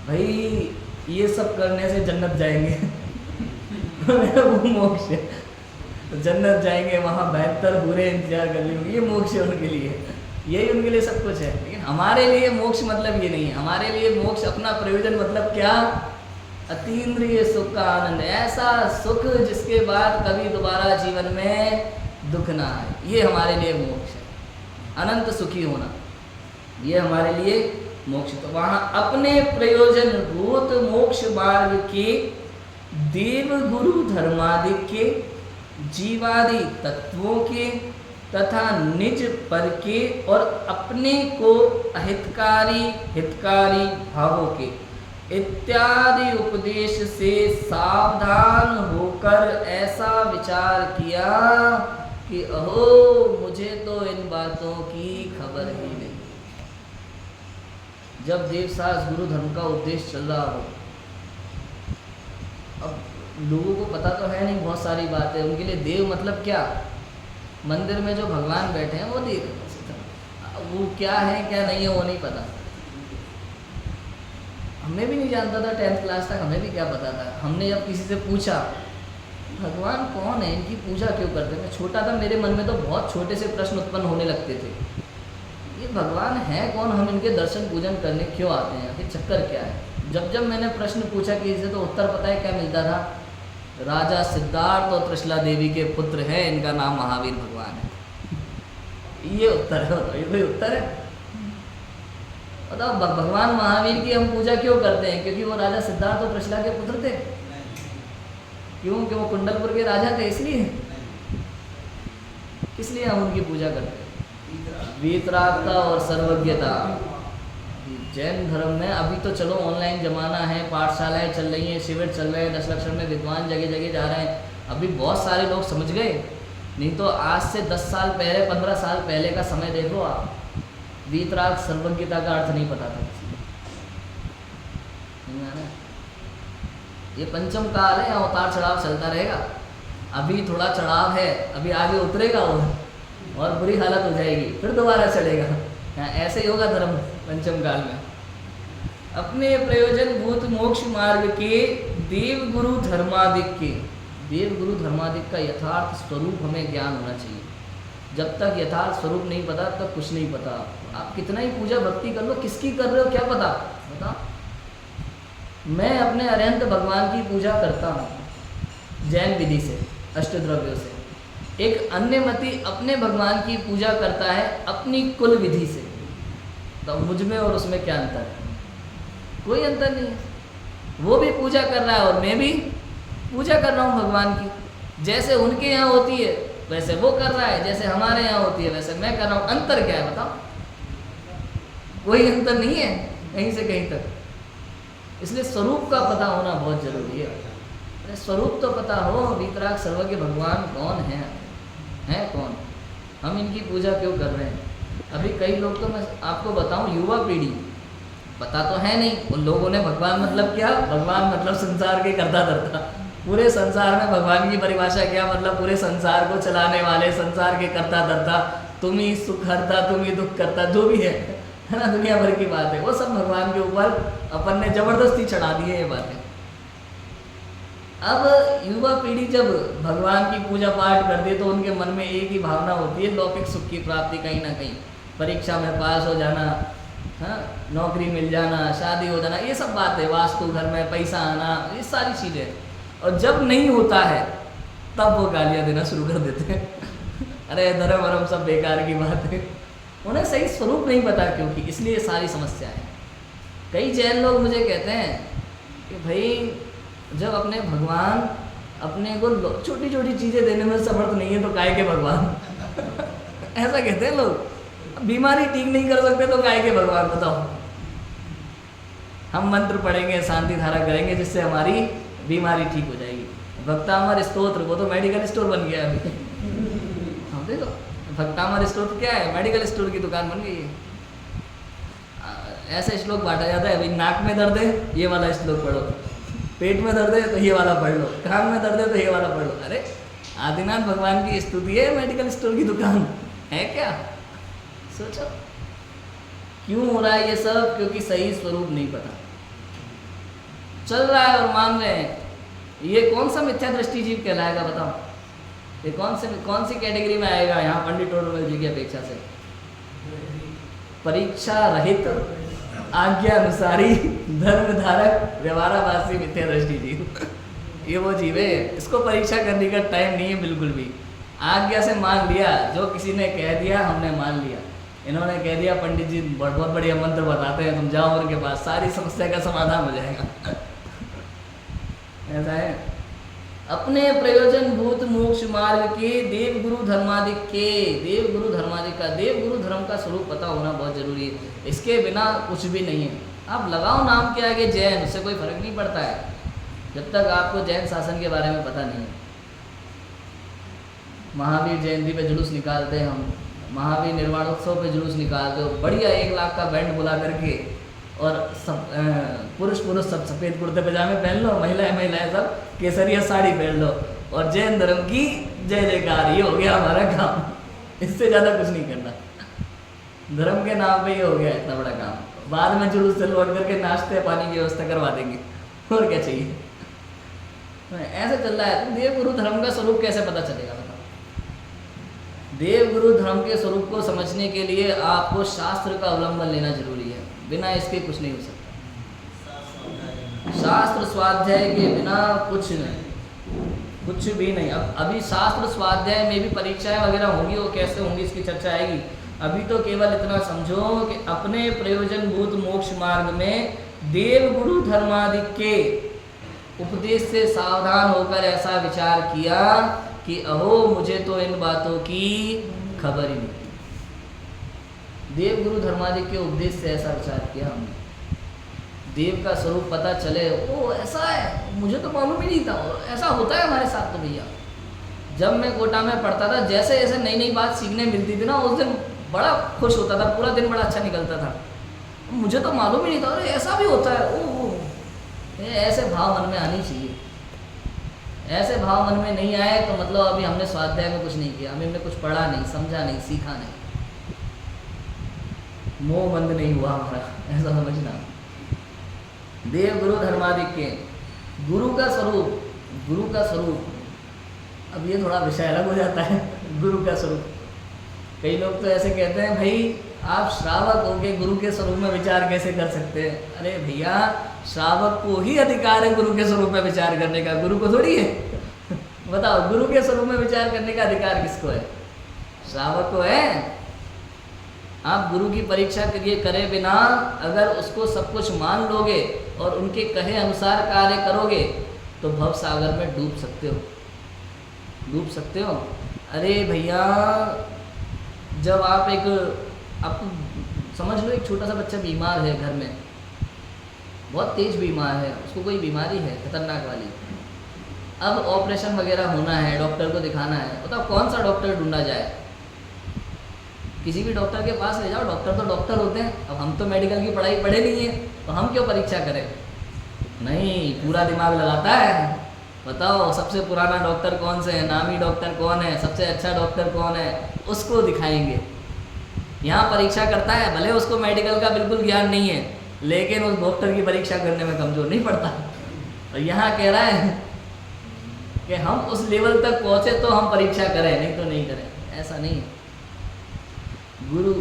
भाई ये सब करने से जन्नत जाएंगे वो मोक्ष है, तो जन्नत जाएंगे, वहाँ 72 बुरे इंतजार कर लेंगे, ये मोक्ष है उनके लिए, यही उनके लिए सब कुछ है। लेकिन हमारे लिए मोक्ष मतलब ये नहीं है। हमारे लिए मोक्ष अपना प्रयोजन मतलब क्या? अतीन्द्रिय सुख का आनंद, ऐसा सुख जिसके बाद कभी दोबारा जीवन में दुख ना आए, ये हमारे लिए मोक्ष है। अनंत सुखी होना, ये हमारे लिए मोक्ष। तो वहाँ अपने प्रयोजन भूत मोक्ष मार्ग के देव गुरु धर्मादिक के जीवादि तत्वों के तथा निज पर के और अपने को अहितकारी हितकारी भावों के इत्यादि उपदेश से सावधान होकर ऐसा विचार किया कि अहो मुझे तो इन बातों की खबर ही नहीं। जब देवसास गुरु धर्म का उपदेश चल रहा हो, अब लोगों को पता तो है नहीं बहुत सारी बातें, उनके लिए देव मतलब क्या, मंदिर में जो भगवान बैठे हैं वो देव है, वो क्या है क्या नहीं है वो नहीं पता। हमें भी नहीं जानता था 10th क्लास तक, हमें भी क्या पता था। हमने जब किसी से पूछा भगवान कौन है, इनकी पूजा क्यों करते हैं, मैं छोटा था, मेरे मन में तो बहुत छोटे से प्रश्न उत्पन्न होने लगते थे। ये भगवान है कौन, हम इनके दर्शन पूजन करने क्यों आते हैं, ये चक्कर क्या है। जब जब मैंने प्रश्न पूछा किसी से तो उत्तर पता है क्या मिलता था, राजा सिद्धार्थ और त्रिशला देवी के पुत्र हैं, इनका नाम महावीर भगवान है। ये उत्तर है, ये कोई उत्तर है? बताओ भगवान महावीर की हम पूजा क्यों करते हैं, क्योंकि वो राजा सिद्धार्थ और त्रिशला के पुत्र थे? क्यों कि वो कुंडलपुर के राजा थे इसलिए? किस लिए हम उनकी पूजा करते हैं? वीतरागता और सर्वज्ञता। जैन धर्म में अभी तो चलो ऑनलाइन जमाना है, पाठशालाएं चल रही हैं, शिविर चल रहे हैं, 10 लक्षण में विद्वान जगह जगह जा रहे हैं, अभी बहुत सारे लोग समझ गए। नहीं तो आज से 10 साल पहले 15 साल पहले का समय देख लो आप, वीतराग सर्वज्ञता का अर्थ नहीं पता था। ये पंचम काल है, उतार चढ़ाव चलता रहेगा। अभी थोड़ा चढ़ाव है, अभी आगे उतरेगा और बुरी हालत हो जाएगी, फिर दोबारा चढ़ेगा। ऐसे ही होगा धर्म पंचम काल में। अपने प्रयोजन भूत मोक्ष मार्ग के देव गुरु धर्मादिक के, देव गुरु धर्मादिक का यथार्थ स्वरूप हमें ज्ञान होना चाहिए। जब तक यथार्थ स्वरूप नहीं पता तब तक कुछ नहीं पता। आप कितना ही पूजा भक्ति कर लो, किसकी कर रहे हो क्या पता, बताओ। मैं अपने अरहंत भगवान की पूजा करता हूँ जैन विधि से, अष्टद्रव्यों से। एक अन्य मति अपने भगवान की पूजा करता है अपनी कुल विधि से। तो मुझ में और उसमें क्या अंतर है? कोई अंतर नहीं है। वो भी पूजा कर रहा है और मैं भी पूजा कर रहा हूँ भगवान की। जैसे उनके यहाँ होती है वैसे वो कर रहा है, जैसे हमारे यहाँ होती है वैसे मैं कर रहा हूँ। अंतर क्या है बताओ? कोई अंतर नहीं है कहीं से कहीं तक। इसलिए स्वरूप का पता होना बहुत जरूरी है। अरे स्वरूप तो पता हो, वीतराग सर्वज्ञ भगवान कौन है कौन, हम इनकी पूजा क्यों कर रहे हैं। अभी कई लोग तो मैं आपको बताऊं, युवा पीढ़ी पता तो है नहीं, उन लोगों ने भगवान मतलब क्या, भगवान मतलब संसार के कर्ता धर्ता। पूरे संसार में भगवान की परिभाषा क्या, मतलब पूरे संसार को चलाने वाले, संसार के कर्ता धर्ता, तुम ही सुख हरता, तुम ही दुख करता, जो भी है ना, दुनिया भर की बात है, वो सब भगवान के ऊपर अपन ने जबरदस्ती चढ़ा दी है ये बातें। अब युवा पीढ़ी जब भगवान की पूजा पाठ करती है तो उनके मन में एक ही भावना होती है, लौकिक सुख की प्राप्ति, कहीं ना कहीं परीक्षा में पास हो जाना, हाँ, नौकरी मिल जाना, शादी हो जाना, ये सब बात है, वास्तु घर में पैसा आना, ये सारी चीज़ें। और जब नहीं होता है तब वो गालियाँ देना शुरू कर देते हैं अरे धर्म वरम सब बेकार की बात है। उन्हें सही स्वरूप नहीं पता, क्योंकि इसलिए ये सारी समस्या है। कई जैन लोग मुझे कहते हैं कि भाई जब अपने भगवान अपने को छोटी छोटी चीज़ें देने में समर्थ नहीं है तो काय के भगवान ऐसा कहते हैं लोग। बीमारी ठीक नहीं कर सकते तो काय के भगवान, बताओ। हम मंत्र पढ़ेंगे, शांति धारा करेंगे जिससे हमारी बीमारी ठीक हो जाएगी। भक्तामर स्तोत्र, वो तो मेडिकल स्टोर बन गया अभी हम देखो, भक्तामर स्टोर क्या है, मेडिकल स्टोर की दुकान बन गई है। ऐसा श्लोक बांटा जाता है, भाई नाक में दर्द है ये वाला श्लोक पढ़ो, पेट में दर्द है तो ये वाला पढ़ लो, कान में दर्द है तो ये वाला पढ़ लो। अरे आदिनाथ भगवान की स्तुति है, मेडिकल स्टोर की दुकान है क्या? सोचो क्यों हो रहा है ये सब, क्योंकि सही स्वरूप नहीं पता। चल रहा है और मान रहे हैं। ये कौन सा मिथ्या दृष्टि जीव कहलाएगा बताओ? ये कौन सी कैटेगरी में आएगा यहाँ पंडित टोडरमल जी की अपेक्षा से? परीक्षा रहित, आज्ञा अनुसारी, धर्म धारक, व्यवहाराभासी मिथ्या दृष्टि जीव ये वो जीव है, इसको परीक्षा करने का टाइम नहीं है बिल्कुल भी। आज्ञा से मान लिया, जो किसी ने कह दिया हमने मान लिया, इन्होंने कह दिया पंडित जी बहुत बढ़िया मंत्र बताते हैं, तुम जाओ उनके पास, सारी समस्या का समाधान हो जाएगा। ऐसा है। अपने प्रयोजन भूत मोक्ष मार्ग के देव गुरु धर्मादि के, देव गुरु धर्मादि का, देव गुरु धर्म का स्वरूप पता होना बहुत जरूरी है। इसके बिना कुछ भी नहीं है। आप लगाओ नाम के आगे जैन, उससे कोई फर्क नहीं पड़ता है जब तक आपको जैन शासन के बारे में पता नहीं है। महावीर जयंती पे जुलूस निकालते हैं हम, महावीर निर्वाणोत्सव पे जुलूस निकालते हो, बढ़िया 1 लाख का बैंड बुला करके, और सब पुरुष सब सफ़ेद कुर्ते पजामे पहन लो, महिलाएं सब केसरिया साड़ी पहन लो, और जैन धर्म की जय जयकार, ये हो गया हमारा काम। इससे ज़्यादा कुछ नहीं करना, धर्म के नाम पे ये हो गया इतना बड़ा काम। बाद में जुलूस से लौट करके नाश्ते पानी की व्यवस्था करवा देंगे, और क्या चाहिए। ऐसे चल रहा है। तो देव गुरु धर्म का स्वरूप कैसे पता चलेगा बताओ? देव गुरु धर्म के स्वरूप को समझने के लिए आपको शास्त्र का अवलंबन लेना जरूरी है, बिना इसके कुछ नहीं हो सकता। शास्त्र स्वाध्याय के बिना कुछ नहीं, कुछ भी नहीं। अब अभी शास्त्र स्वाध्याय में भी परीक्षाएं वगैरह होंगी, वो कैसे होंगी इसकी चर्चा आएगी। अभी तो केवल इतना समझो कि अपने प्रयोजन भूत मोक्ष मार्ग में देव गुरु धर्मादि के उपदेश से सावधान होकर ऐसा विचार किया कि अहो मुझे तो इन बातों की खबर ही नहीं। देव गुरु धर्मादि के उपदेश से ऐसा विचार किया हमने, देव का स्वरूप पता चले, ओ ऐसा है, मुझे तो मालूम ही नहीं था, ऐसा होता है हमारे साथ। तो भैया जब मैं कोटा में पढ़ता था, जैसे जैसे नई नई बात सीखने मिलती थी ना, उस दिन बड़ा खुश होता था, पूरा दिन बड़ा अच्छा निकलता था। मुझे तो मालूम ही नहीं था, अरे ऐसा भी होता है। ओह, ऐसे भाव मन में आनी चाहिए। ऐसे भाव मन में नहीं आए तो मतलब अभी हमने स्वाध्याय में कुछ नहीं किया, हमने कुछ पढ़ा नहीं, समझा नहीं, सीखा नहीं, मोह बंद नहीं हुआ हमारा, ऐसा समझना। देव गुरु धर्मादि के गुरु का स्वरूप, गुरु का स्वरूप, अब ये थोड़ा विषय अलग हो जाता है। गुरु का स्वरूप, कई लोग तो ऐसे कहते हैं भाई आप श्रावक होके गुरु के स्वरूप में विचार कैसे कर सकते हैं? अरे भैया श्रावक को ही अधिकार है गुरु के स्वरूप में विचार करने का, गुरु को थोड़ी है। बताओ, गुरु के स्वरूप में विचार करने का अधिकार किसको है? श्रावक को है। आप गुरु की परीक्षा करे बिना अगर उसको सब कुछ मान लोगे और उनके कहे अनुसार कार्य करोगे तो भव सागर में डूब सकते हो, डूब सकते हो। अरे भैया जब आप समझ लो एक छोटा सा बच्चा बीमार है घर में, बहुत तेज बीमार है, उसको कोई बीमारी है खतरनाक वाली, अब ऑपरेशन वगैरह होना है, डॉक्टर को दिखाना है, बताओ कौन सा डॉक्टर ढूंढा जाए? किसी भी डॉक्टर के पास ले जाओ, डॉक्टर तो डॉक्टर होते हैं। अब हम तो मेडिकल की पढ़ाई पढ़े नहीं है, तो हम क्यों परीक्षा करें? नहीं, पूरा दिमाग लगाता है। बताओ सबसे पुराना डॉक्टर कौन से है, नामी डॉक्टर कौन है, सबसे अच्छा डॉक्टर कौन है, उसको दिखाएंगे। यहाँ परीक्षा करता है, भले उसको मेडिकल का बिल्कुल ज्ञान नहीं है, लेकिन उस डॉक्टर की परीक्षा करने में कमजोर नहीं पड़ता। और यहाँ कह रहा है कि हम उस लेवल तक पहुँचे तो हम परीक्षा करें, नहीं तो नहीं करें। ऐसा नहीं है। गुरु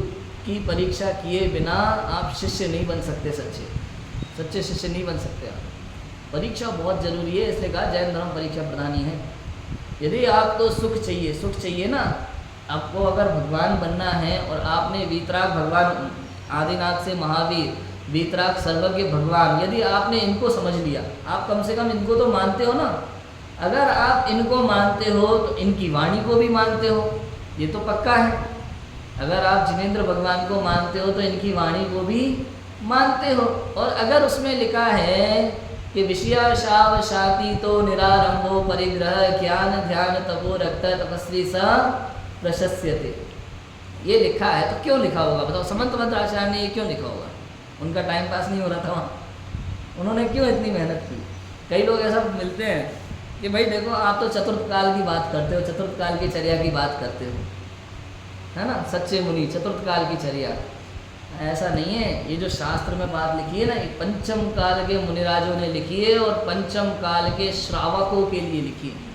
की परीक्षा किए बिना आप शिष्य नहीं बन सकते, सच्चे शिष्य नहीं बन सकते आप। परीक्षा बहुत जरूरी है, इसलिए कहा जैन धर्म परीक्षा प्रधानी है। यदि आपको सुख चाहिए ना, आपको अगर भगवान बनना है और आपने वीतराग भगवान आदिनाथ से महावीर, वीतराग सर्वज्ञ भगवान, यदि आपने इनको समझ लिया, आप कम से कम इनको तो मानते हो ना। अगर आप इनको मानते हो तो इनकी वाणी को भी मानते हो, ये तो पक्का है। अगर आप जिनेंद्र भगवान को मानते हो तो इनकी वाणी को भी मानते हो। और अगर उसमें लिखा है कि विषया शाव शाति तो निरारंभो परिग्रह ज्ञान ध्यान तपो रक्त तपस्वी स प्रशस्यते, ये लिखा है, तो क्यों लिखा होगा बताओ? समंत आचार्य ने ये क्यों लिखा होगा? उनका टाइम पास नहीं हो रहा था वहाँ, उन्होंने क्यों इतनी मेहनत की? कई लोग ऐसा मिलते हैं कि भाई देखो आप तो चतुर्थ काल की बात करते हो, चतुर्थ काल की चर्या की बात करते हो, है ना, सच्चे मुनि चतुर्थ काल की चर्या। ऐसा नहीं है। ये जो शास्त्र में बात लिखी है ना, ये पंचम काल के मुनिराजों ने लिखी है और पंचम काल के श्रावकों के लिए लिखी है।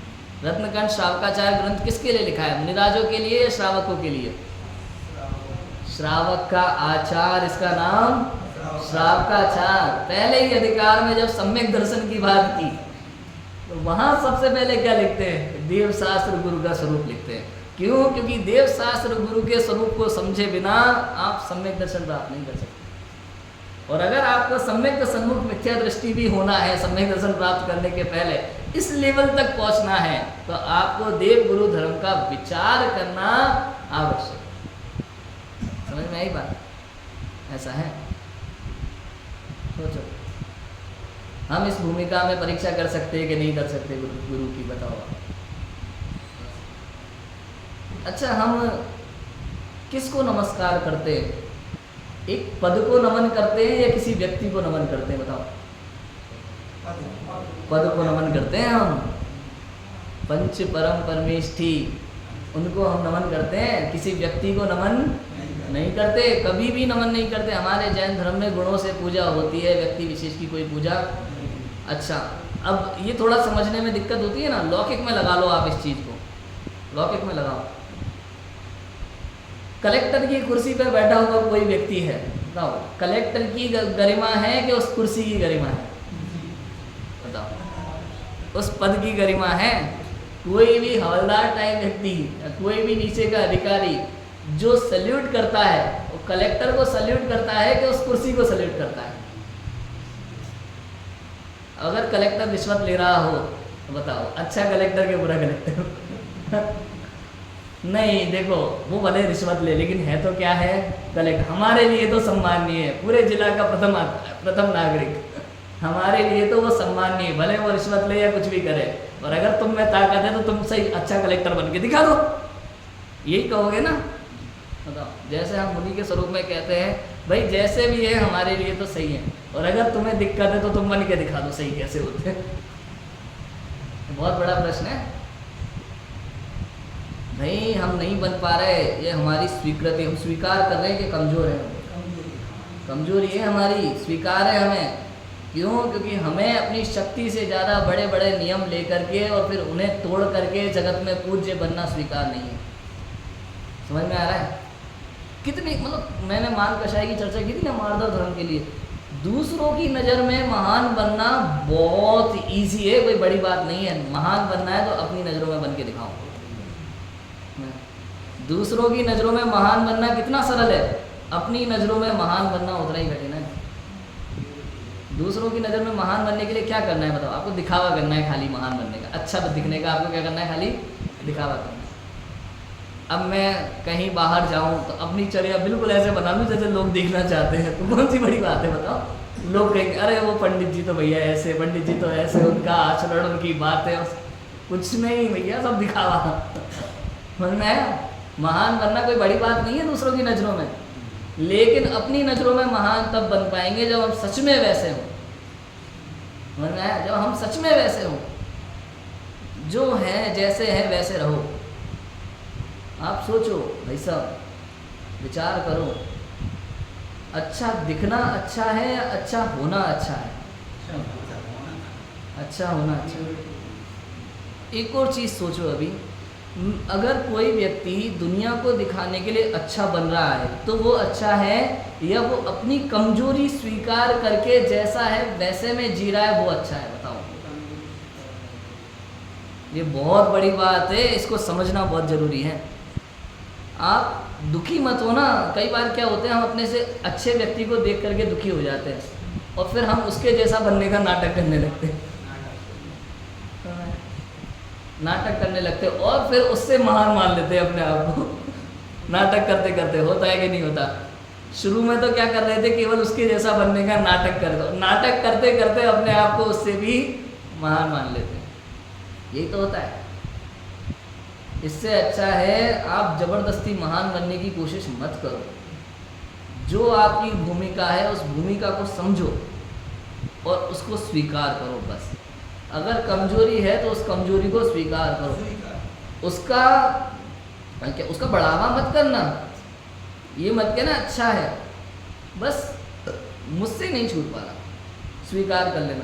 रत्नकंठ श्रावकाचार्य ग्रंथ किसके लिए लिखा है? मुनिराजों के लिए या श्रावकों के लिए? श्रावक का आचार, इसका नाम श्रावकाचार। पहले ही अधिकार में जब सम्यक दर्शन की बात की तो वहाँ सबसे पहले क्या लिखते हैं? देव शास्त्र गुरु का स्वरूप लिखते हैं। क्यों? क्योंकि देव शास्त्र गुरु के स्वरूप को समझे बिना आप सम्यक दर्शन प्राप्त नहीं कर सकते। और अगर आपको सम्यक सन्मुख मिथ्या दृष्टि भी होना है सम्यक दर्शन प्राप्त करने के पहले, इस लेवल तक पहुंचना है, तो आपको देव गुरु धर्म का विचार करना आवश्यक। समझ में आई बात? ऐसा है। सोचो, हम इस भूमिका में परीक्षा कर सकते हैं कि नहीं कर सकते गुरु की? बताओ। अच्छा, हम किसको नमस्कार करते हैं? एक पद को नमन करते हैं या किसी व्यक्ति को नमन करते हैं? बताओ। पद को नमन करते हैं हम। पंच परम परमेष्ठी, उनको हम नमन करते हैं, किसी व्यक्ति को नमन नहीं करते, कभी भी नमन नहीं करते। हमारे जैन धर्म में गुणों से पूजा होती है, व्यक्ति विशेष की कोई पूजा। अच्छा, अब ये थोड़ा समझने में दिक्कत होती है ना, लौकिक में लगा लो आप इस चीज़ को, लौकिक में लगाओ। कलेक्टर की कुर्सी पर बैठा हुआ कोई व्यक्ति है, बताओ, कलेक्टर की गरिमा है कि उस कुर्सी की गरिमा है? बताओ, उस पद की गरिमा है। कोई भी हवलदार टाइप व्यक्ति, कोई भी नीचे का अधिकारी जो सल्यूट करता है, वो कलेक्टर को सल्यूट करता है कि उस कुर्सी को सल्यूट करता है? अगर कलेक्टर रिश्वत ले रहा हो तो बताओ, अच्छा कलेक्टर के बुरा कलेक्टर? नहीं, देखो, वो भले रिश्वत ले, लेकिन है तो क्या है? कलेक्टर। हमारे लिए तो सम्माननीय है, पूरे जिला का प्रथम नागरिक, हमारे लिए तो वो सम्माननीय है, भले वो रिश्वत ले या कुछ भी करे। और अगर तुम में ताकत है तो तुम सही अच्छा कलेक्टर बन के दिखा दो, यही कहोगे ना? बताओ। जैसे हम मुनि के स्वरूप में कहते हैं, भाई जैसे भी है हमारे लिए तो सही है, और अगर तुम्हें दिक्कत है तो तुम बन के दिखा दो सही कैसे होते हैं। बहुत बड़ा प्रश्न है भाई, हम नहीं बन पा रहे, ये हमारी स्वीकृति, हम स्वीकार कर रहे हैं कि कमज़ोर है, कमजोरी है हमारी, स्वीकार है हमें। क्यों? क्योंकि हमें अपनी शक्ति से ज़्यादा बड़े बड़े नियम लेकर के और फिर उन्हें तोड़ करके जगत में पूज्य बनना स्वीकार नहीं है। समझ में आ रहा है? कितनी, मतलब मैंने मान कषाय की चर्चा की थी ना मारधव धर्म के लिए। दूसरों की नज़र में महान बनना बहुत इजी है, कोई बड़ी बात नहीं है। महान बनना है तो अपनी नज़रों में बन के दिखाओ। दूसरों की नज़रों में महान बनना कितना सरल है, अपनी नज़रों में महान बनना उतना ही कठिन है। दूसरों की नज़र में महान बनने के लिए क्या करना है? बताओ। आपको दिखावा करना है खाली महान बनने का, अच्छा दिखने का। आपको क्या करना है? खाली दिखावा करना है। अब मैं कहीं बाहर जाऊं तो अपनी चर्या बिल्कुल ऐसे बना लूं जैसे लोग देखना चाहते हैं, तो कौन सी बड़ी बात है? बताओ। लोग कहेंगे अरे वो पंडित जी तो भैया ऐसे, पंडित जी तो ऐसे, उनका आचरण, उनकी बातें, कुछ नहीं भैया, सब दिखावा। समझ में आया? महान बनना कोई बड़ी बात नहीं है दूसरों की नज़रों में, लेकिन अपनी नज़रों में महान तब बन पाएंगे जब हम सच में वैसे हों। समझ में आया? जब हम सच में वैसे हों, जो है जैसे है वैसे रहो। आप सोचो भाई साहब, विचार करो, अच्छा दिखना अच्छा है या अच्छा होना अच्छा है? अच्छा होना अच्छा है। एक और चीज़ सोचो, अभी अगर कोई व्यक्ति दुनिया को दिखाने के लिए अच्छा बन रहा है तो वो अच्छा है, या वो अपनी कमजोरी स्वीकार करके जैसा है वैसे में जी रहा है वो अच्छा है? बताओ। ये बहुत बड़ी बात है, इसको समझना बहुत ज़रूरी है। आप दुखी मत हो ना। कई बार क्या होते हैं, हम अपने से अच्छे व्यक्ति को देख करके दुखी हो जाते हैं और फिर हम उसके जैसा बनने का नाटक करने लगते हैं, नाटक करने लगते हैं और फिर उससे महान मान लेते हैं अपने आप को। नाटक करते करते होता है कि नहीं होता? शुरू में तो क्या कर रहे थे, केवल उसके जैसा बनने का नाटक कर दो, नाटक करते करते अपने आप को उससे भी महान मान लेते हैं। यही तो होता है। इससे अच्छा है आप जबरदस्ती महान बनने की कोशिश मत करो। जो आपकी भूमिका है उस भूमिका को समझो और उसको स्वीकार करो बस। अगर कमजोरी है तो उस कमजोरी को स्वीकार करो, उसका बढ़ावा मत करना। ये मत कहना अच्छा है, बस मुझसे नहीं छूट पा रहा, स्वीकार कर लेना।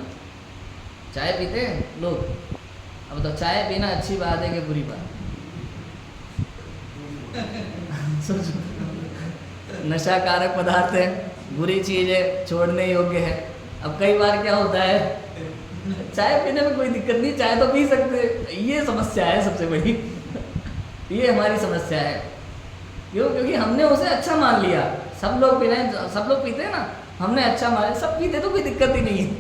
चाय पीते हैं लोग, अब तो चाय पीना अच्छी बात है कि बुरी बात? नशाकारक पदार्थ है, बुरी चीज़ है, छोड़ने योग्य है। अब कई बार क्या होता है, चाय पीने में कोई दिक्कत नहीं, चाय तो पी सकते हैं, ये समस्या है सबसे बड़ी। ये हमारी समस्या है। क्यों? क्योंकि हमने उसे अच्छा मान लिया। सब लोग पी रहे हैं, सब लोग पीते हैं ना, हमने अच्छा मान लिया, सब पीते तो कोई दिक्कत ही नहीं है।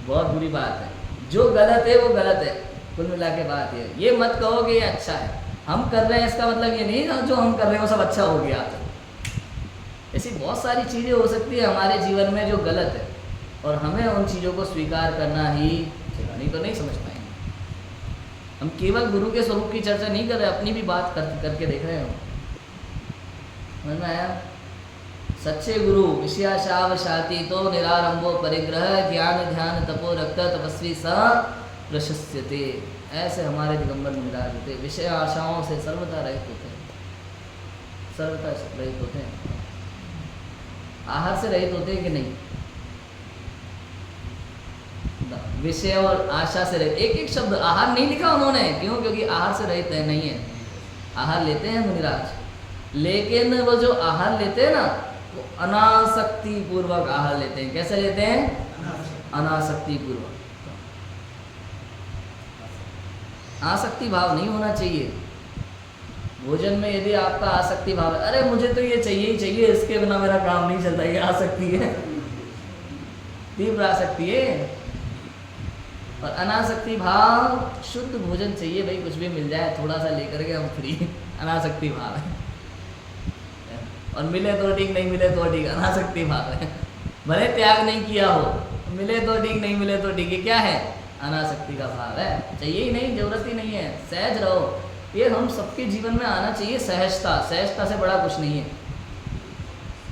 बहुत बुरी बात है। जो गलत है वो गलत है, कुल मिला के बात ये मत कहो कि ये अच्छा है। हम कर रहे हैं इसका मतलब ये नहीं जो हम कर रहे हैं वो सब अच्छा हो गया। ऐसी बहुत सारी चीज़ें हो सकती है हमारे जीवन में जो गलत है, और हमें उन चीज़ों को स्वीकार करना ही चाहिए, नहीं तो नहीं समझ पाएंगे। हम केवल गुरु के स्वरूप की चर्चा नहीं कर रहे, अपनी भी बात करके देख रहे हैं। समझ में आया? सच्चे गुरु विषयाशाव शाति तो निरारंभो परिग्रह ज्ञान ध्यान तपो रक्त तपस्वी स प्रशस्यते। ऐसे हमारे दिगंबर मुनिराज होते, विषय आशाओं से सर्वथा रहित होते हैं, सर्वथा रहित होते हैं। आहार से रहित होते हैं कि नहीं? विषय और आशा से रहित, एक एक शब्द आहार नहीं लिखा उन्होंने। क्यों? क्योंकि आहार से रहित है, नहीं है। आहार लेते हैं मुनिराज, लेकिन वो जो आहार लेते हैं ना, वो अनासक्ति पूर्वक आहार लेते हैं। कैसे लेते हैं? अनासक्ति पूर्वक। आसक्ति भाव नहीं होना चाहिए भोजन में। यदि आपका आसक्ति भाव है, अरे मुझे तो ये चाहिए ही चाहिए, इसके बिना मेरा काम नहीं चलता, ये आसक्ति है, तीव्र आसक्ति है। और अनासक्ति भाव शुद्ध भोजन चाहिए भाई, कुछ भी मिल जाए थोड़ा सा लेकर के हम फ्री, अनासक्ति भाव है। और मिले तो ठीक, नहीं मिले तो ठीक, अनासक्ति भाव है। भले त्याग नहीं किया हो, मिले तो ठीक, नहीं मिले तो ठीक, क्या है? अनासक्ति का भाव है। चाहिए ही नहीं, जरूरत ही नहीं है, सहज रहो। ये हम सबके जीवन में आना चाहिए, सहजता। सहजता से बड़ा कुछ नहीं है।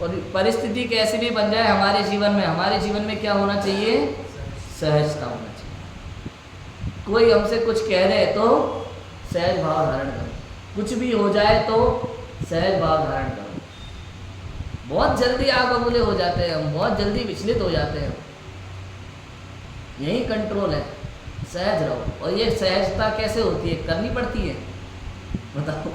और परिस्थिति कैसी भी बन जाए हमारे जीवन में, हमारे जीवन में क्या होना चाहिए? सहजता होना चाहिए। कोई हमसे कुछ कह रहे तो सहज भाव धारण करो, कुछ भी हो जाए तो सहज भाव धारण करो। बहुत जल्दी आप बबूले हो जाते हैं हम, बहुत जल्दी विचलित हो जाते हैं। यही कंट्रोल है, सहज रहो। और ये सहजता कैसे होती है? करनी पड़ती है, बताओ।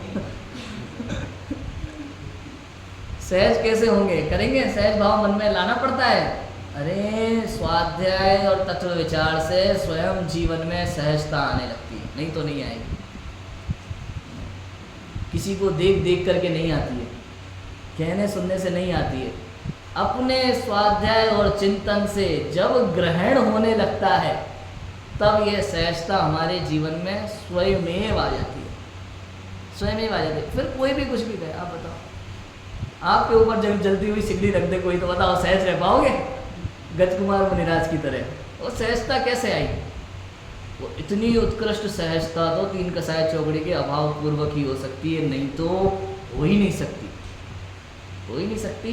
सहज कैसे होंगे? करेंगे, सहज भाव मन में लाना पड़ता है। अरे स्वाध्याय और तत्व विचार से स्वयं जीवन में सहजता आने लगती है, नहीं तो नहीं आएगी। किसी को देख देख करके नहीं आती है, कहने सुनने से नहीं आती है। अपने स्वाध्याय और चिंतन से जब ग्रहण होने लगता है, तब यह सहजता हमारे जीवन में स्वयमेव आ जाती है, स्वयमेव आ जाती है। फिर कोई भी कुछ भी कहे, आप बताओ, आपके ऊपर जब जलती हुई सिगड़ी रख दे कोई, तो बताओ सहज रह पाओगे? गजकुमार मुनिराज की तरह वो सहजता कैसे आई? वो इतनी उत्कृष्ट सहजता तो तीन कसाय चौकड़ी के अभाव पूर्वक ही हो सकती है, नहीं तो हो ही नहीं सकती, हो ही नहीं सकती।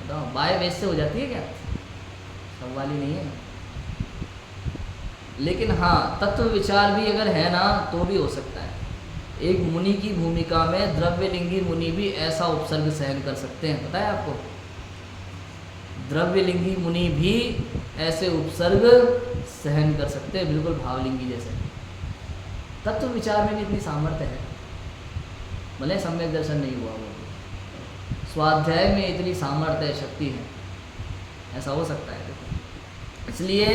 बताओ, बाय वेश से हो जाती है क्या? सब वाली नहीं है। लेकिन हाँ, तत्व विचार भी अगर है ना, तो भी हो सकता है। एक मुनि की भूमिका में द्रव्यलिंगी मुनि भी ऐसा उपसर्ग सहन कर सकते हैं, पता है आपको? द्रव्यलिंगी मुनि भी ऐसे उपसर्ग सहन कर सकते हैं, बिल्कुल भावलिंगी जैसे। तत्व विचार में भी इतनी सामर्थ्य है, भले सम्यक दर्शन नहीं हुआ वो, स्वाध्याय में इतनी सामर्थ्य शक्ति है, ऐसा हो सकता है। इसलिए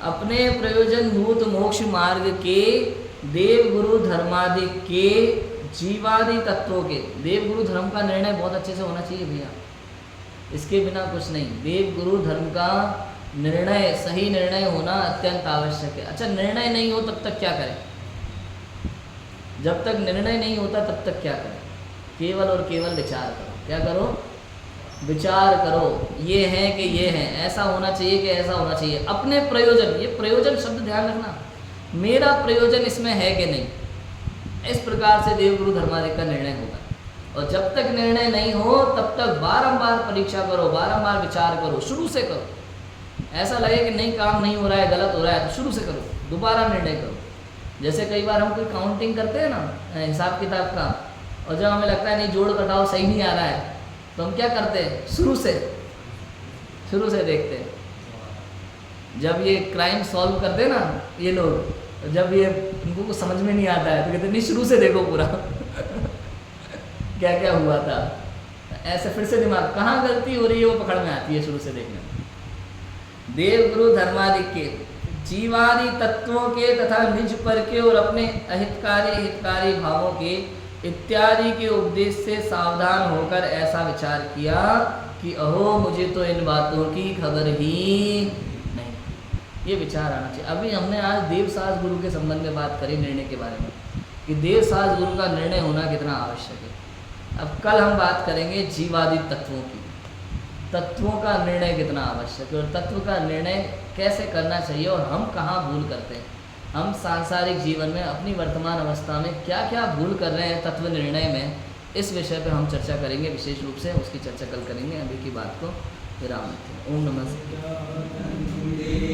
अपने प्रयोजन भूत मोक्ष मार्ग के देव गुरु धर्मादि के जीवादि तत्वों के, देव गुरु धर्म का निर्णय बहुत अच्छे से होना चाहिए भैया, इसके बिना कुछ नहीं। देव गुरु धर्म का निर्णय, सही निर्णय होना अत्यंत आवश्यक है। अच्छा, निर्णय नहीं हो तब तक क्या करें? जब तक निर्णय नहीं होता तब तक क्या करें? केवल और केवल विचार करो। क्या करो? विचार करो, ये है कि ये है, ऐसा होना चाहिए कि ऐसा होना चाहिए। अपने प्रयोजन, ये प्रयोजन शब्द ध्यान रखना, मेरा प्रयोजन इसमें है कि नहीं, इस प्रकार से देवगुरु धर्मादि का निर्णय होगा। और जब तक निर्णय नहीं हो तब तक बारंबार परीक्षा करो, बारंबार विचार करो, शुरू से करो। ऐसा लगे कि नहीं, काम नहीं हो रहा है, गलत हो रहा है, तो शुरू से करो, दोबारा निर्णय करो। जैसे कई बार हम कोई काउंटिंग करते हैं ना, हिसाब किताब का, और जब हमें लगता है नहीं, जोड़ घटाव सही नहीं आ रहा है, तो हम क्या करते हैं? शुरू से देखते हैं। जब ये क्राइम सॉल्व करते हैं ना ये लोग, जब ये इनको कुछ समझ में नहीं आता है तो कहते नहीं, शुरू से देखो पूरा क्या क्या हुआ था। ऐसे फिर से दिमाग कहाँ गलती हो रही है वो पकड़ में आती है शुरू से देखने में। देव गुरु धर्मादि के जीवादि तत्वों के तथा निज पर के और अपने अहितकारी हितकारी भावों के इत्यादि के उपदेश से सावधान होकर ऐसा विचार किया कि अहो मुझे तो इन बातों की खबर ही नहीं। ये विचार आना चाहिए। अभी हमने आज देवसास गुरु के संबंध में बात करी, निर्णय के बारे में, कि देवसास गुरु का निर्णय होना कितना आवश्यक है। अब कल हम बात करेंगे जीवादि तत्वों की, तत्वों का निर्णय कितना आवश्यक है और तत्व का निर्णय कैसे करना चाहिए और हम कहाँ भूल करते हैं। हम सांसारिक जीवन में अपनी वर्तमान अवस्था में क्या क्या भूल कर रहे हैं तत्व निर्णय में, इस विषय पर हम चर्चा करेंगे विशेष रूप से। उसकी चर्चा कल करेंगे। अभी की बात को विराम देते हैं। ओम नमः शिवाय।